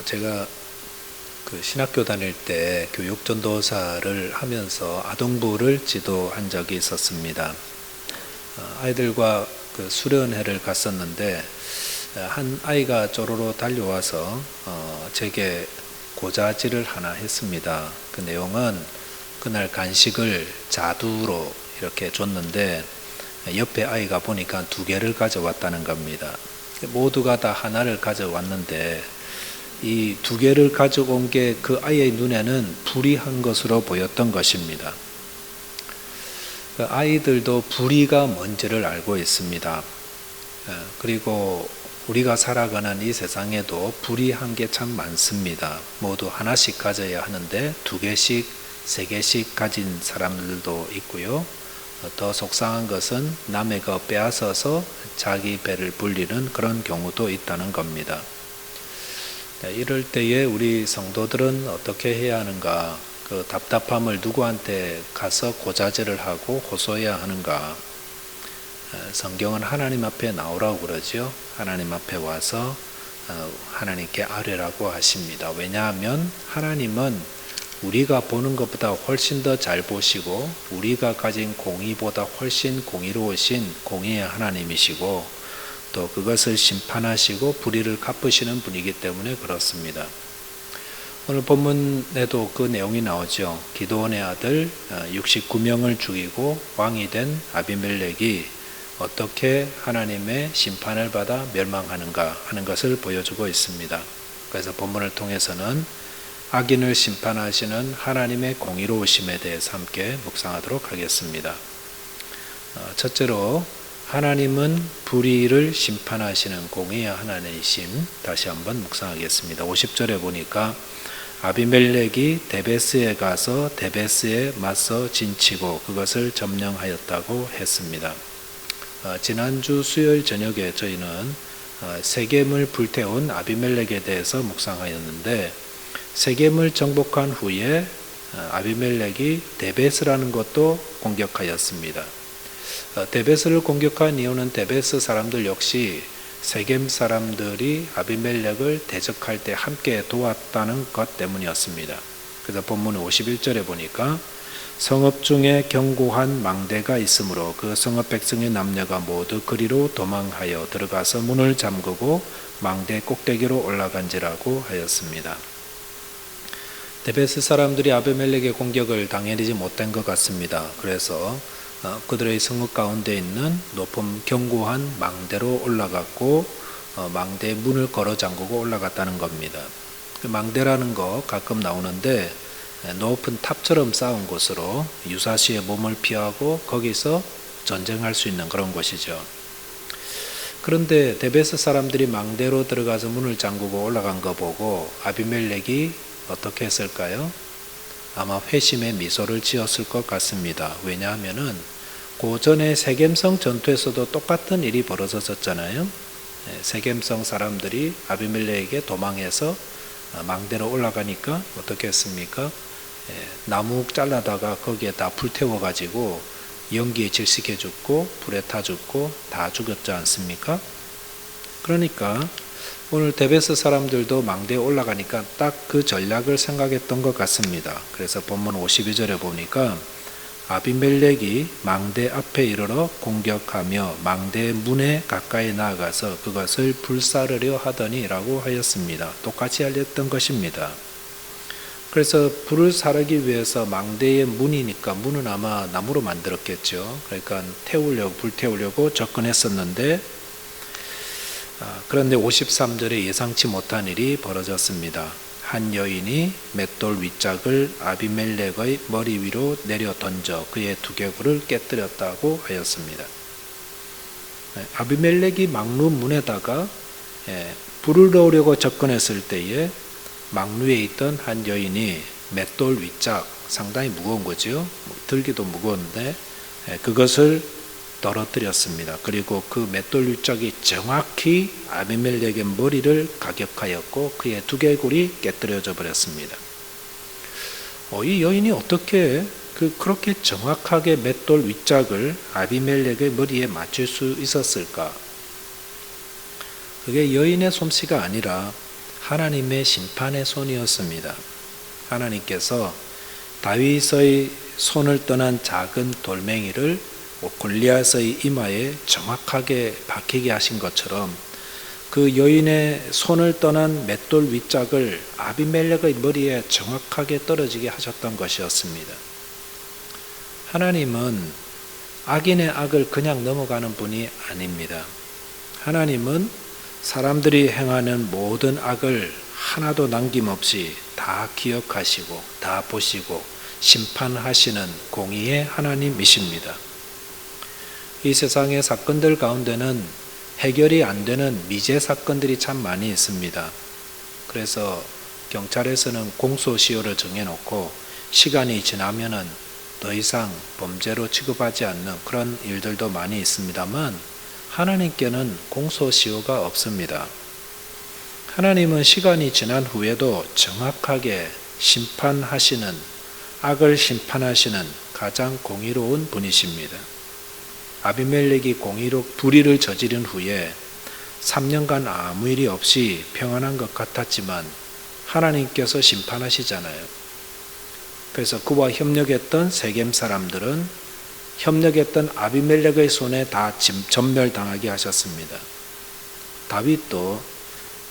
제가 그 신학교 다닐 때 교육전도사를 하면서 아동부를 지도한 적이 있었습니다. 아이들과 그 수련회를 갔었는데 한 아이가 쪼로로 달려와서 제게 고자질을 하나 했습니다. 그 내용은 그날 간식을 자두로 이렇게 줬는데 옆에 아이가 보니까 2개를 가져왔다는 겁니다. 모두가 다 하나를 가져왔는데 이 2개를 가져온 게 그 아이의 눈에는 불이한 것으로 보였던 것입니다. 그 아이들도 불의가 뭔지를 알고 있습니다. 그리고 우리가 살아가는 이 세상에도 불의한 게 참 많습니다. 모두 하나씩 가져야 하는데 2개씩, 3개씩 가진 사람들도 있고요. 더 속상한 것은 남의 거 빼앗아서 자기 배를 불리는 그런 경우도 있다는 겁니다. 이럴 때에 우리 성도들은 어떻게 해야 하는가? 그 답답함을 누구한테 가서 고자질을 하고 호소해야 하는가? 성경은 하나님 앞에 나오라고 그러죠. 하나님 앞에 와서 하나님께 아뢰라고 하십니다. 왜냐하면 하나님은 우리가 보는 것보다 훨씬 더 잘 보시고 우리가 가진 공의보다 훨씬 공의로우신 공의의 하나님이시고 또 그것을 심판하시고 불의를 갚으시는 분이기 때문에 그렇습니다. 오늘 본문에도 그 내용이 나오죠. 기드온의 아들 69명을 죽이고 왕이 된 아비멜렉이 어떻게 하나님의 심판을 받아 멸망하는가 하는 것을 보여주고 있습니다. 그래서 본문을 통해서는 악인을 심판하시는 하나님의 공의로우심에 대해서 함께 묵상하도록 하겠습니다. 첫째로 하나님은 불의를 심판하시는 공의의 하나님이심 다시 한번 묵상하겠습니다. 50절에 보니까 아비멜렉이 데베스에 가서 데베스에 맞서 진치고 그것을 점령하였다고 했습니다. 지난주 수요일 저녁에 저희는 세겜을 불태운 아비멜렉에 대해서 묵상하였는데 세겜을 정복한 후에 아비멜렉이 데베스라는 것도 공격하였습니다. 데베스를 공격한 이유는 데베스 사람들 역시 세겜 사람들이 아비멜렉을 대적할 때 함께 도왔다는 것 때문이었습니다. 그래서 본문 51절에 보니까 성읍 중에 견고한 망대가 있으므로 그 성읍 백성의 남녀가 모두 그리로 도망하여 들어가서 문을 잠그고 망대 꼭대기로 올라간지라고 하였습니다. 데베스 사람들이 아비멜렉의 공격을 당해내지 못한 것 같습니다. 그래서 그들의 성읍 가운데 있는 높은 견고한 망대로 올라갔고 망대에 문을 걸어 잠그고 올라갔다는 겁니다. 그 망대라는 거 가끔 나오는데 높은 탑처럼 쌓은 곳으로 유사시의 몸을 피하고 거기서 전쟁할 수 있는 그런 곳이죠. 그런데 데베스 사람들이 망대로 들어가서 문을 잠그고 올라간 거 보고 아비멜렉이 어떻게 했을까요? 아마 회심의 미소를 지었을 것 같습니다. 왜냐하면은 그 전에 세겜성 전투에서도 똑같은 일이 벌어졌었잖아요. 세겜성 사람들이 아비멜렉에게 도망해서 망대로 올라가니까 어떻게 했습니까? 나무 잘라다가 거기에다 불태워 가지고 연기에 질식해 죽고 불에 타 죽고 다 죽었지 않습니까? 그러니까 오늘 데베스 사람들도 망대에 올라가니까 딱 그 전략을 생각했던 것 같습니다. 그래서 본문 52절에 보니까 아비멜렉이 망대 앞에 이르러 공격하며 망대 문에 가까이 나아가서 그것을 불사르려 하더니 라고 하였습니다. 똑같이 알렸던 것입니다. 그래서 불을 사르기 위해서 망대의 문이니까 문은 아마 나무로 만들었겠죠. 그러니까 불태우려고 접근했었는데 그런데 53절에 예상치 못한 일이 벌어졌습니다. 한 여인이 맷돌 윗짝을 아비멜렉의 머리 위로 내려 던져 그의 두개골을 깨뜨렸다고 하였습니다. 아비멜렉이 망루 문에다가 불을 넣으려고 접근했을 때에 망루에 있던 한 여인이 맷돌 윗짝, 상당히 무거운 거죠. 들기도 무거운데 그것을 떨어뜨렸습니다. 그리고 그 맷돌 윗짝이 정확히 아비멜렉의 머리를 가격하였고 그의 두개골이 깨뜨려져 버렸습니다. 이 여인이 어떻게 그렇게 정확하게 맷돌 윗짝을 아비멜렉의 머리에 맞출 수 있었을까? 그게 여인의 솜씨가 아니라 하나님의 심판의 손이었습니다. 하나님께서 다윗의 손을 떠난 작은 돌멩이를 골리앗의 이마에 정확하게 박히게 하신 것처럼 그 여인의 손을 떠난 맷돌 윗짝을 아비멜렉의 머리에 정확하게 떨어지게 하셨던 것이었습니다. 하나님은 악인의 악을 그냥 넘어가는 분이 아닙니다. 하나님은 사람들이 행하는 모든 악을 하나도 남김없이 다 기억하시고 다 보시고 심판하시는 공의의 하나님이십니다. 이 세상의 사건들 가운데는 해결이 안 되는 미제 사건들이 참 많이 있습니다. 그래서 경찰에서는 공소시효를 정해놓고 시간이 지나면은 더 이상 범죄로 취급하지 않는 그런 일들도 많이 있습니다만 하나님께는 공소시효가 없습니다. 하나님은 시간이 지난 후에도 정확하게 심판하시는, 악을 심판하시는 가장 공의로운 분이십니다. 아비멜렉이 불의를 저지른 후에 3년간 아무 일이 없이 평안한 것 같았지만 하나님께서 심판하시잖아요. 그래서 그와 협력했던 세겜 사람들은 협력했던 아비멜렉의 손에 다 전멸당하게 하셨습니다. 다윗도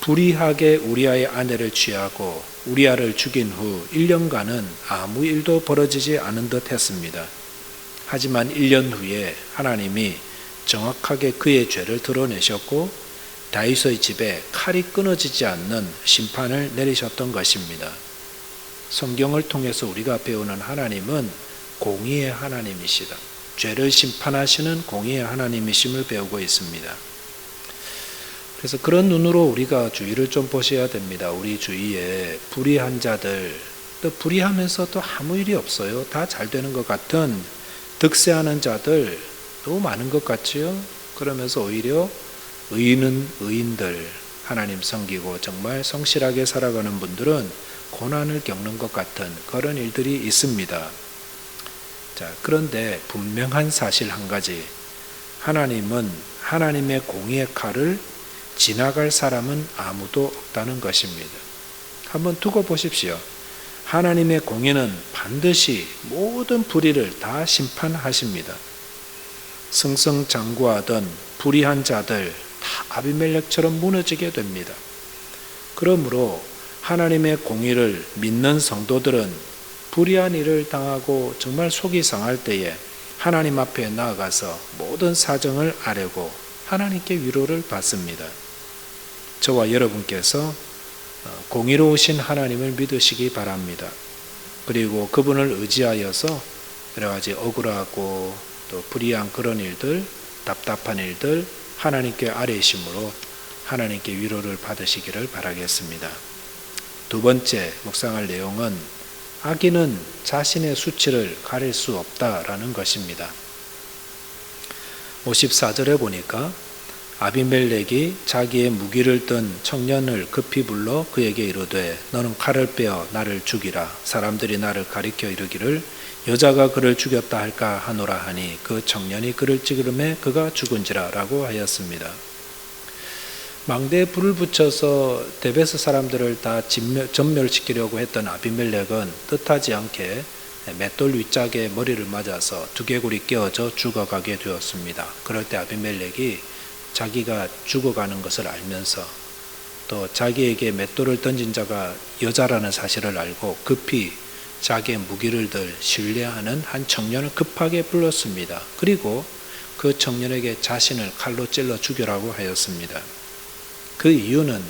불의하게 우리아의 아내를 취하고 우리아를 죽인 후 1년간은 아무 일도 벌어지지 않은 듯 했습니다. 하지만 1년 후에 하나님이 정확하게 그의 죄를 드러내셨고 다윗의 집에 칼이 끊어지지 않는 심판을 내리셨던 것입니다. 성경을 통해서 우리가 배우는 하나님은 공의의 하나님이시다. 죄를 심판하시는 공의의 하나님이심을 배우고 있습니다. 그래서 그런 눈으로 우리가 주위를 좀 보셔야 됩니다. 우리 주위에 불의한 자들, 또 불의하면서 또 아무 일이 없어요. 다 잘 되는 것 같은 득세하는 자들 너무 많은 것 같지요. 그러면서 오히려 의인들, 하나님 섬기고 정말 성실하게 살아가는 분들은 고난을 겪는 것 같은 그런 일들이 있습니다. 자, 그런데 분명한 사실 한 가지, 하나님은 하나님의 공의의 칼을 지나갈 사람은 아무도 없다는 것입니다. 한번 두고 보십시오. 하나님의 공의는 반드시 모든 불의를 다 심판하십니다. 승승장구하던 불의한 자들 다 아비멜렉처럼 무너지게 됩니다. 그러므로 하나님의 공의를 믿는 성도들은 불의한 일을 당하고 정말 속이 상할 때에 하나님 앞에 나아가서 모든 사정을 아뢰고 하나님께 위로를 받습니다. 저와 여러분께서 공의로우신 하나님을 믿으시기 바랍니다. 그리고 그분을 의지하여서 여러 가지 억울하고 또 불의한 그런 일들, 답답한 일들 하나님께 아뢰심으로 하나님께 위로를 받으시기를 바라겠습니다. 두 번째 묵상할 내용은 악인은 자신의 수치를 가릴 수 없다라는 것입니다. 54절에 보니까 아비멜렉이 자기의 무기를 든 청년을 급히 불러 그에게 이르되 너는 칼을 빼어 나를 죽이라. 사람들이 나를 가리켜 이르기를 여자가 그를 죽였다 할까 하노라 하니 그 청년이 그를 찌르매 그가 죽은지라 라고 하였습니다. 망대에 불을 붙여서 데베스 사람들을 다 전멸시키려고 했던 아비멜렉은 뜻하지 않게 맷돌 윗짝에 머리를 맞아서 두개골이 깨어져 죽어가게 되었습니다. 그럴 때 아비멜렉이 자기가 죽어가는 것을 알면서 또 자기에게 맷돌을 던진 자가 여자라는 사실을 알고 급히 자기의 무기를 들 신뢰하는 한 청년을 급하게 불렀습니다. 그리고 그 청년에게 자신을 칼로 찔러 죽여라고 하였습니다. 그 이유는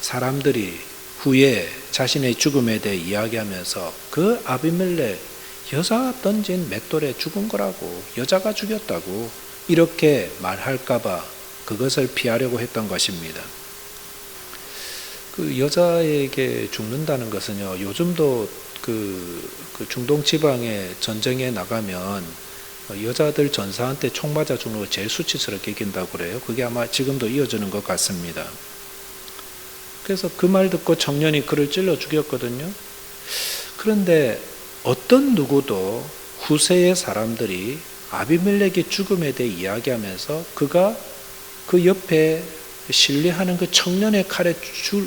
사람들이 후에 자신의 죽음에 대해 이야기하면서 그 아비멜렉 여자가 던진 맷돌에 죽은 거라고, 여자가 죽였다고 이렇게 말할까봐 그것을 피하려고 했던 것입니다. 그 여자에게 죽는다는 것은요, 요즘도 그 중동 지방에 전쟁에 나가면 여자들 전사한테 총 맞아 죽는 거 제일 수치스럽게 여긴다고 그래요. 그게 아마 지금도 이어지는 것 같습니다. 그래서 그 말 듣고 청년이 그를 찔러 죽였거든요. 그런데 어떤 누구도 후세의 사람들이 아비멜렉의 죽음에 대해 이야기하면서 그가 그 옆에 신뢰하는 그 청년의 칼에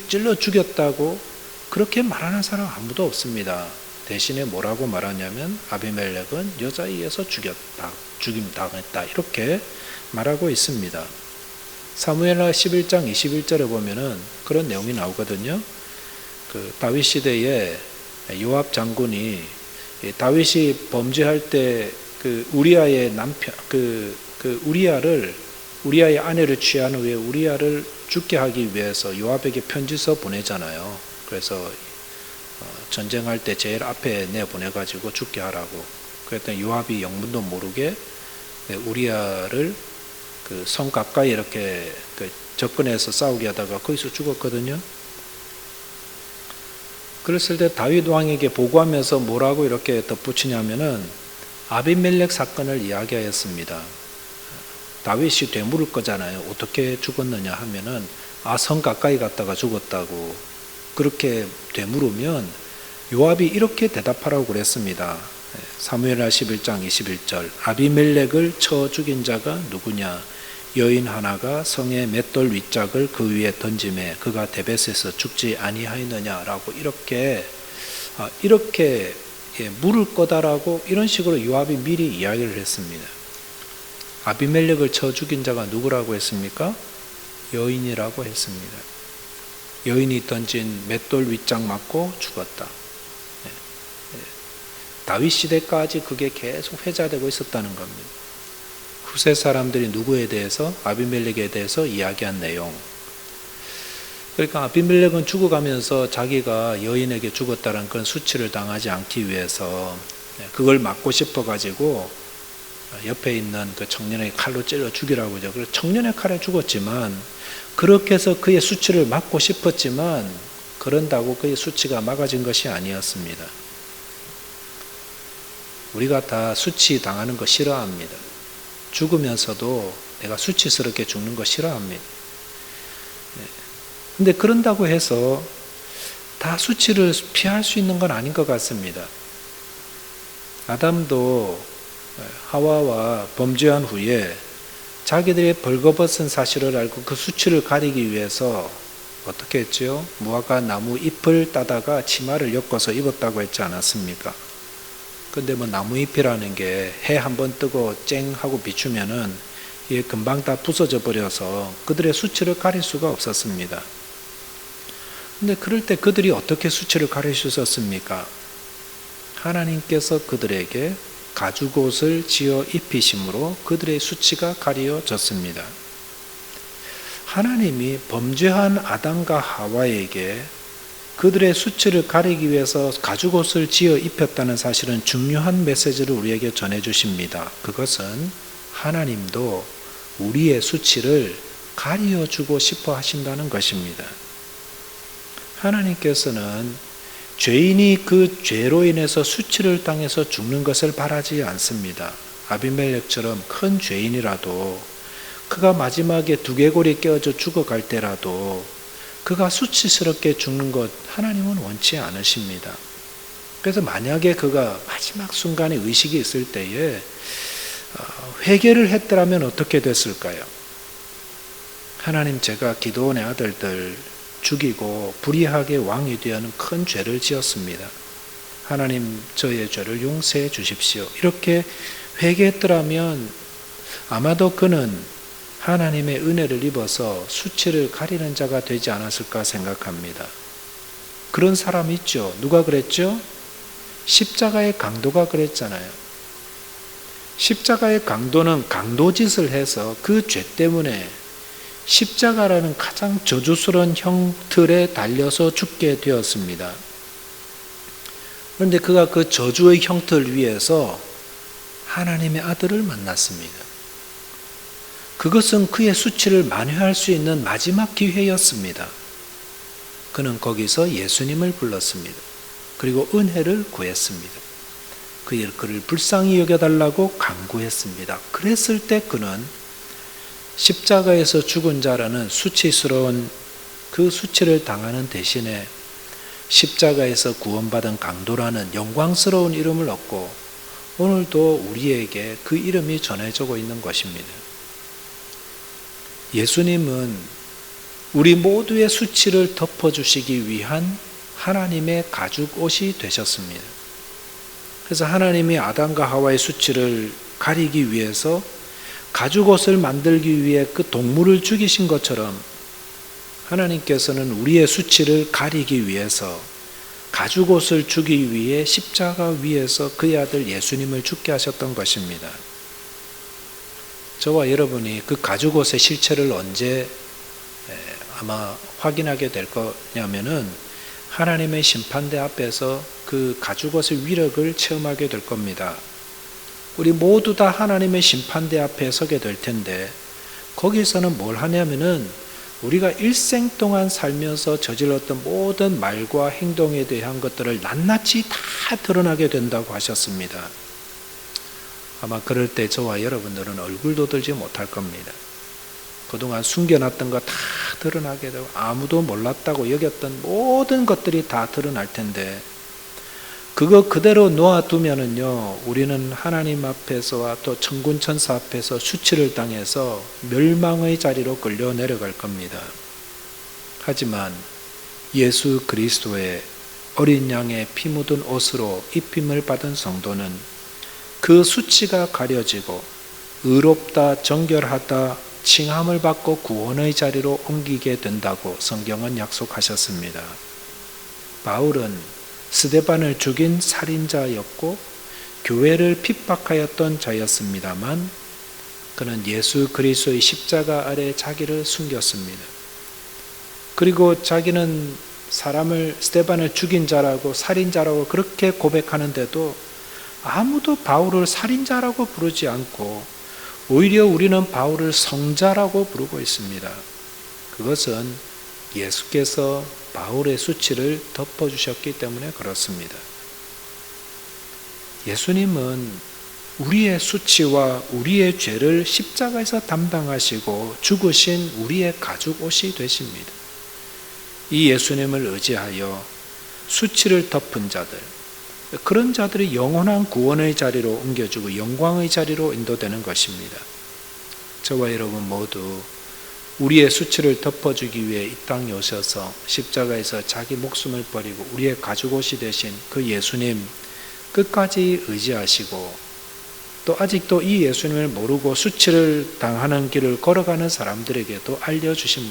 찔러 죽였다고 그렇게 말하는 사람 아무도 없습니다. 대신에 뭐라고 말하냐면 아비멜렉은 여자에게서 죽임당했다 이렇게 말하고 있습니다. 사무엘하 11장 21절에 보면은 그런 내용이 나오거든요. 그 다윗 시대에 요압 장군이 다윗이 범죄할 때 그 우리아의 남편 우리아의 아내를 취한 후에 우리아를 죽게 하기 위해서 요압에게 편지서 보내잖아요. 그래서 전쟁할 때 제일 앞에 내보내가지고 죽게 하라고. 그랬더니 요압이 영문도 모르게 우리아를 그 성 가까이 이렇게 접근해서 싸우게 하다가 거기서 죽었거든요. 그랬을 때 다윗 왕에게 보고하면서 뭐라고 이렇게 덧붙이냐면은 아비멜렉 사건을 이야기하였습니다. 다윗이 되물을 거잖아요. 어떻게 죽었느냐 하면은 성 가까이 갔다가 죽었다고. 그렇게 되물으면 요압이 이렇게 대답하라고 그랬습니다. 사무엘하 11장 21절 아비멜렉을 쳐 죽인 자가 누구냐? 여인 하나가 성의 맷돌 윗짝을 그 위에 던짐에 그가 데벳에서 죽지 아니하였느냐라고 이렇게 물을 거다라고 이런 식으로 요압이 미리 이야기를 했습니다. 아비멜렉을 쳐 죽인 자가 누구라고 했습니까? 여인이라고 했습니다. 여인이 던진 맷돌 윗짝 맞고 죽었다. 다윗 시대까지 그게 계속 회자되고 있었다는 겁니다. 후세 사람들이 누구에 대해서? 아비멜렉에 대해서 이야기한 내용. 그러니까 아비멜렉은 죽어가면서 자기가 여인에게 죽었다는 그런 수치를 당하지 않기 위해서 그걸 막고 싶어가지고 옆에 있는 그 청년의 칼로 찔러 죽이라고 하죠. 그래서 청년의 칼에 죽었지만 그렇게 해서 그의 수치를 막고 싶었지만 그런다고 그의 수치가 막아진 것이 아니었습니다. 우리가 다 수치 당하는 거 싫어합니다. 죽으면서도 내가 수치스럽게 죽는 거 싫어합니다. 근데 그런다고 해서 다 수치를 피할 수 있는 건 아닌 것 같습니다. 아담도 하와와 범죄한 후에 자기들의 벌거벗은 사실을 알고 그 수치를 가리기 위해서 어떻게 했죠? 무화과 나무 잎을 따다가 치마를 엮어서 입었다고 했지 않았습니까? 근데 뭐 나무잎이라는 게 해 한번 뜨고 쨍 하고 비추면은 이게 금방 다 부서져 버려서 그들의 수치를 가릴 수가 없었습니다. 근데 그럴 때 그들이 어떻게 수치를 가리셨습니까? 하나님께서 그들에게 가죽옷을 지어 입히심으로 그들의 수치가 가려졌습니다. 하나님이 범죄한 아담과 하와에게 그들의 수치를 가리기 위해서 가죽옷을 지어 입혔다는 사실은 중요한 메시지를 우리에게 전해주십니다. 그것은 하나님도 우리의 수치를 가려주고 싶어 하신다는 것입니다. 하나님께서는 죄인이 그 죄로 인해서 수치를 당해서 죽는 것을 바라지 않습니다. 아비멜렉처럼 큰 죄인이라도 그가 마지막에 두개골이 깨어져 죽어갈 때라도 그가 수치스럽게 죽는 것 하나님은 원치 않으십니다. 그래서 만약에 그가 마지막 순간에 의식이 있을 때에 회개를 했더라면 어떻게 됐을까요? 하나님, 제가 기드온의 아들들 죽이고 불의하게 왕이 되어는 큰 죄를 지었습니다. 하나님, 저의 죄를 용서해 주십시오. 이렇게 회개했더라면 아마도 그는 하나님의 은혜를 입어서 수치를 가리는 자가 되지 않았을까 생각합니다. 그런 사람 있죠. 누가 그랬죠? 십자가의 강도가 그랬잖아요. 십자가의 강도는 강도짓을 해서 그 죄 때문에 십자가라는 가장 저주스러운 형틀에 달려서 죽게 되었습니다. 그런데 그가 그 저주의 형틀 위에서 하나님의 아들을 만났습니다. 그것은 그의 수치를 만회할 수 있는 마지막 기회였습니다. 그는 거기서 예수님을 불렀습니다. 그리고 은혜를 구했습니다. 그를 불쌍히 여겨달라고 간구했습니다. 그랬을 때 그는 십자가에서 죽은 자라는 수치스러운 그 수치를 당하는 대신에 십자가에서 구원받은 강도라는 영광스러운 이름을 얻고 오늘도 우리에게 그 이름이 전해지고 있는 것입니다. 예수님은 우리 모두의 수치를 덮어주시기 위한 하나님의 가죽옷이 되셨습니다. 그래서 하나님이 아담과 하와의 수치를 가리기 위해서 가죽옷을 만들기 위해 그 동물을 죽이신 것처럼 하나님께서는 우리의 수치를 가리기 위해서 가죽옷을 주기 위해 십자가 위에서 그의 아들 예수님을 죽게 하셨던 것입니다. 저와 여러분이 그 가죽옷의 실체를 언제 아마 확인하게 될 거냐면은 하나님의 심판대 앞에서 그 가죽옷의 위력을 체험하게 될 겁니다. 우리 모두 다 하나님의 심판대 앞에 서게 될 텐데 거기서는 뭘 하냐면은 우리가 일생 동안 살면서 저질렀던 모든 말과 행동에 대한 것들을 낱낱이 다 드러나게 된다고 하셨습니다. 아마 그럴 때 저와 여러분들은 얼굴도 들지 못할 겁니다. 그동안 숨겨놨던 거 다 드러나게 되고 아무도 몰랐다고 여겼던 모든 것들이 다 드러날 텐데 그거 그대로 놓아두면은요, 우리는 하나님 앞에서와 또 천군 천사 앞에서 수치를 당해서 멸망의 자리로 끌려 내려갈 겁니다. 하지만 예수 그리스도의 어린 양의 피 묻은 옷으로 입힘을 받은 성도는 그 수치가 가려지고 의롭다 정결하다 칭함을 받고 구원의 자리로 옮기게 된다고 성경은 약속하셨습니다. 바울은 스데반을 죽인 살인자였고 교회를 핍박하였던 자였습니다만 그는 예수 그리스도의 십자가 아래 자기를 숨겼습니다. 그리고 자기는 사람을 스데반을 죽인 자라고 살인자라고 그렇게 고백하는데도 아무도 바울을 살인자라고 부르지 않고 오히려 우리는 바울을 성자라고 부르고 있습니다. 그것은 예수께서 바울의 수치를 덮어주셨기 때문에 그렇습니다. 예수님은 우리의 수치와 우리의 죄를 십자가에서 담당하시고 죽으신 우리의 가죽옷이 되십니다. 이 예수님을 의지하여 수치를 덮은 자들, 그런 자들이 영원한 구원의 자리로 옮겨주고 영광의 자리로 인도되는 것입니다. 저와 여러분 모두 우리의 수치를 덮어주기 위해 이 땅에 오셔서 십자가에서 자기 목숨을 버리고 우리의 가죽옷이 되신 그 예수님 끝까지 의지하시고 또 아직도 이 예수님을 모르고 수치를 당하는 길을 걸어가는 사람들에게도 알려주신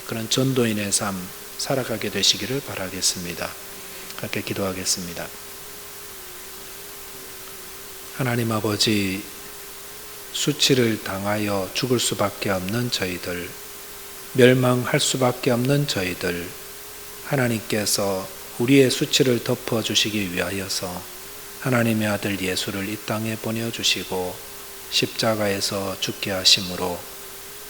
그런 전도인의 삶 살아가게 되시기를 바라겠습니다. 함께 기도하겠습니다. 하나님 아버지, 수치를 당하여 죽을 수밖에 없는 저희들, 멸망할 수밖에 없는 저희들, 하나님께서 우리의 수치를 덮어주시기 위하여서 하나님의 아들 예수를 이 땅에 보내주시고 십자가에서 죽게 하심으로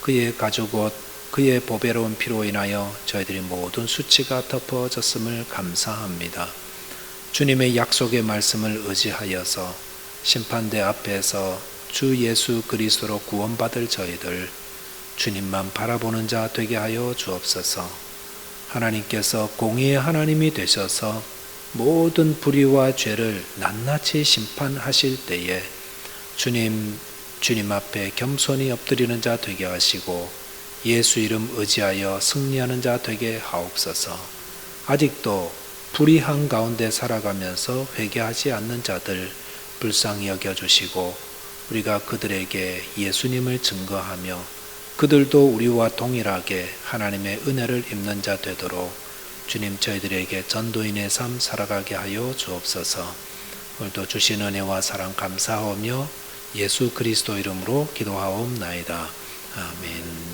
그의 가죽옷, 그의 보배로운 피로 인하여 저희들이 모든 수치가 덮어졌음을 감사합니다. 주님의 약속의 말씀을 의지하여서 심판대 앞에서 주 예수 그리스도로 구원받을 저희들 주님만 바라보는 자 되게 하여 주옵소서. 하나님께서 공의의 하나님이 되셔서 모든 불의와 죄를 낱낱이 심판하실 때에 주님 앞에 겸손히 엎드리는 자 되게 하시고 예수 이름 의지하여 승리하는 자 되게 하옵소서. 아직도 불의한 가운데 살아가면서 회개하지 않는 자들 불쌍히 여겨주시고 우리가 그들에게 예수님을 증거하며 그들도 우리와 동일하게 하나님의 은혜를 입는 자 되도록 주님 저희들에게 전도인의 삶 살아가게 하여 주옵소서. 오늘도 주신 은혜와 사랑 감사하며 예수 그리스도 이름으로 기도하옵나이다. 아멘.